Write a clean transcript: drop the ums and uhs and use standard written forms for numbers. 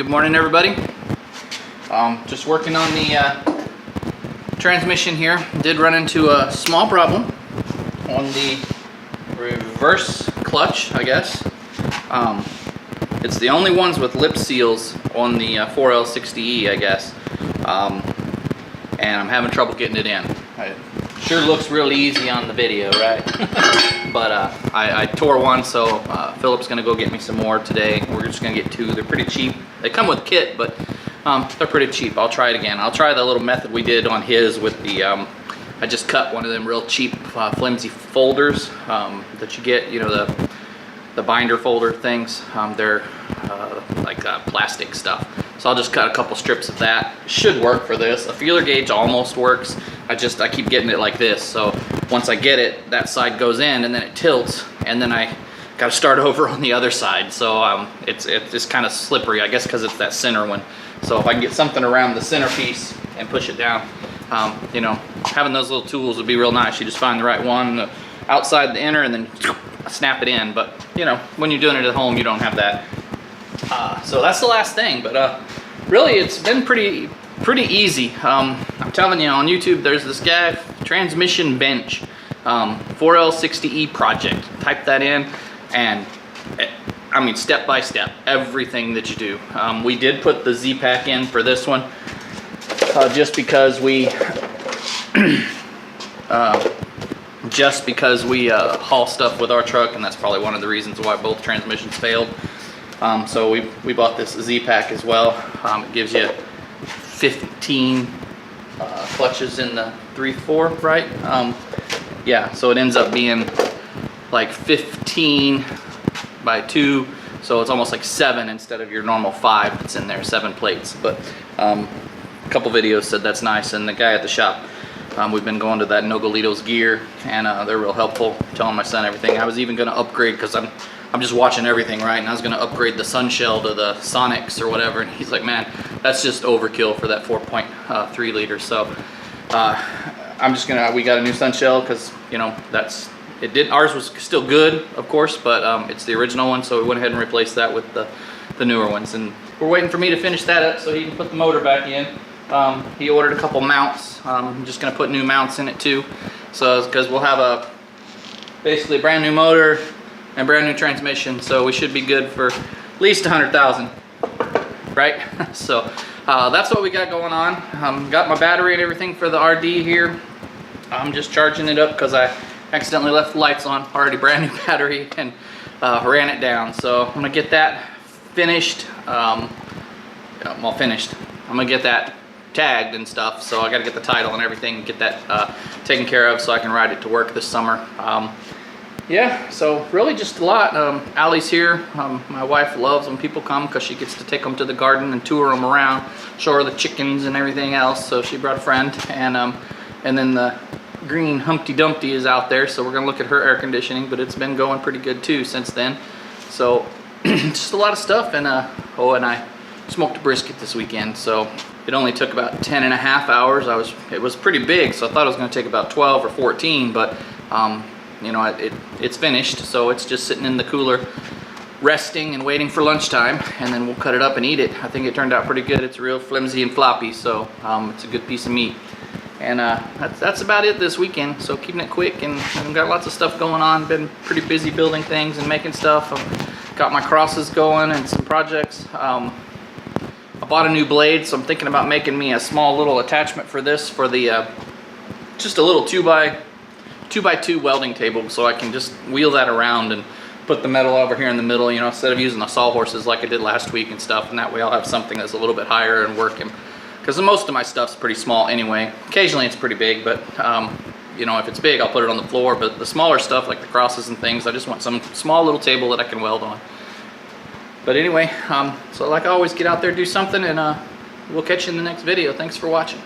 Good morning, everybody. Just working on the transmission here. Did run into a small problem on the reverse clutch, I guess. It's the only ones with lip seals on the 4L60E, I guess. And I'm having trouble getting it in. It sure looks real easy on the video, right? But I tore one, so Philip's gonna go get me some more today. We're just gonna get two. They're pretty cheap. They come with kit, but they're pretty cheap. I'll try it again. I'll try the little method we did on his with the, I just cut one of them real cheap flimsy folders that you get, you know, the binder folder things. They're like plastic stuff. So I'll just cut a couple strips of that. Should work for this. A feeler gauge almost works. I keep getting it like this. So once I get it, that side goes in and then it tilts, and then I got to start over on the other side. So it's kind of slippery, I guess, because it's that center one. So if I can get something around the centerpiece and push it down, you know, having those little tools would be real nice. You just find the right one, outside the inner, and then snap it in. But you know, when you're doing it at home, you don't have that. So that's the last thing. But really, it's been pretty easy. I'm telling you, on YouTube, there's this guy, transmission bench, 4L60E project. Type that in, and I mean, step by step, everything that you do. We did put the Z-Pack in for this one, just because we haul stuff with our truck, and that's probably one of the reasons why both transmissions failed. So we bought this Z-Pack as well. It gives you 15 clutches in the 3/4, right? Yeah, so it ends up being like 15 by 2, so it's almost like 7 instead of your normal 5 that's in there, 7 plates. But a couple videos said that's nice, and the guy at the shop, we've been going to that Nogalitos Gear, and they're real helpful, telling my son everything. I was even going to upgrade, because I'm just watching everything, right? And I was going to upgrade the sun shell to the Sonics or whatever, and he's like, man, that's just overkill for that 4.3 liter. So I'm just gonna, we got a new sun shell, because you know, ours was still good, of course, but it's the original one, so we went ahead and replaced that with the newer ones. And we're waiting for me to finish that up so he can put the motor back in. He ordered a couple mounts. I'm just gonna put new mounts in it too, so because we'll have basically a brand new motor and brand new transmission, so we should be good for at least 100,000, right? So that's what we got going on. Got my battery and everything for the RD here. I'm just charging it up because I accidentally left the lights on. Already brand new battery, and ran it down. So I'm gonna get that finished. Well, finished. I'm gonna get that tagged and stuff. So I got to get the title and everything, get that taken care of, so I can ride it to work this summer. Yeah, so really just a lot. Allie's here. My wife loves when people come, because she gets to take them to the garden and tour them around, show her the chickens and everything else. So she brought a friend, and then the green Humpty Dumpty is out there, so we're gonna look at her air conditioning, but it's been going pretty good too since then. So just a lot of stuff. And and I smoked a brisket this weekend, so it only took about 10.5 hours. It was pretty big, so I thought it was gonna take about 12 or 14, but you know, it's finished, so it's just sitting in the cooler resting and waiting for lunchtime, and then we'll cut it up and eat it. I think it turned out pretty good. It's real flimsy and floppy, so it's a good piece of meat. And that's about it this weekend, so keeping it quick, and I've got lots of stuff going on. Been pretty busy building things and making stuff. I've got my crosses going and some projects. I bought a new blade, so I'm thinking about making me a small little attachment for this, for the just a little 2x2 welding table, so I can just wheel that around and put the metal over here in the middle, you know, instead of using the sawhorses like I did last week and stuff. And that way I'll have something that's a little bit higher and working, because most of my stuff's pretty small anyway. Occasionally it's pretty big, but you know, if it's big, I'll put it on the floor. But the smaller stuff, like the crosses and things, I just want some small little table that I can weld on. But anyway, so like I always, get out there, do something, and we'll catch you in the next video. Thanks for watching.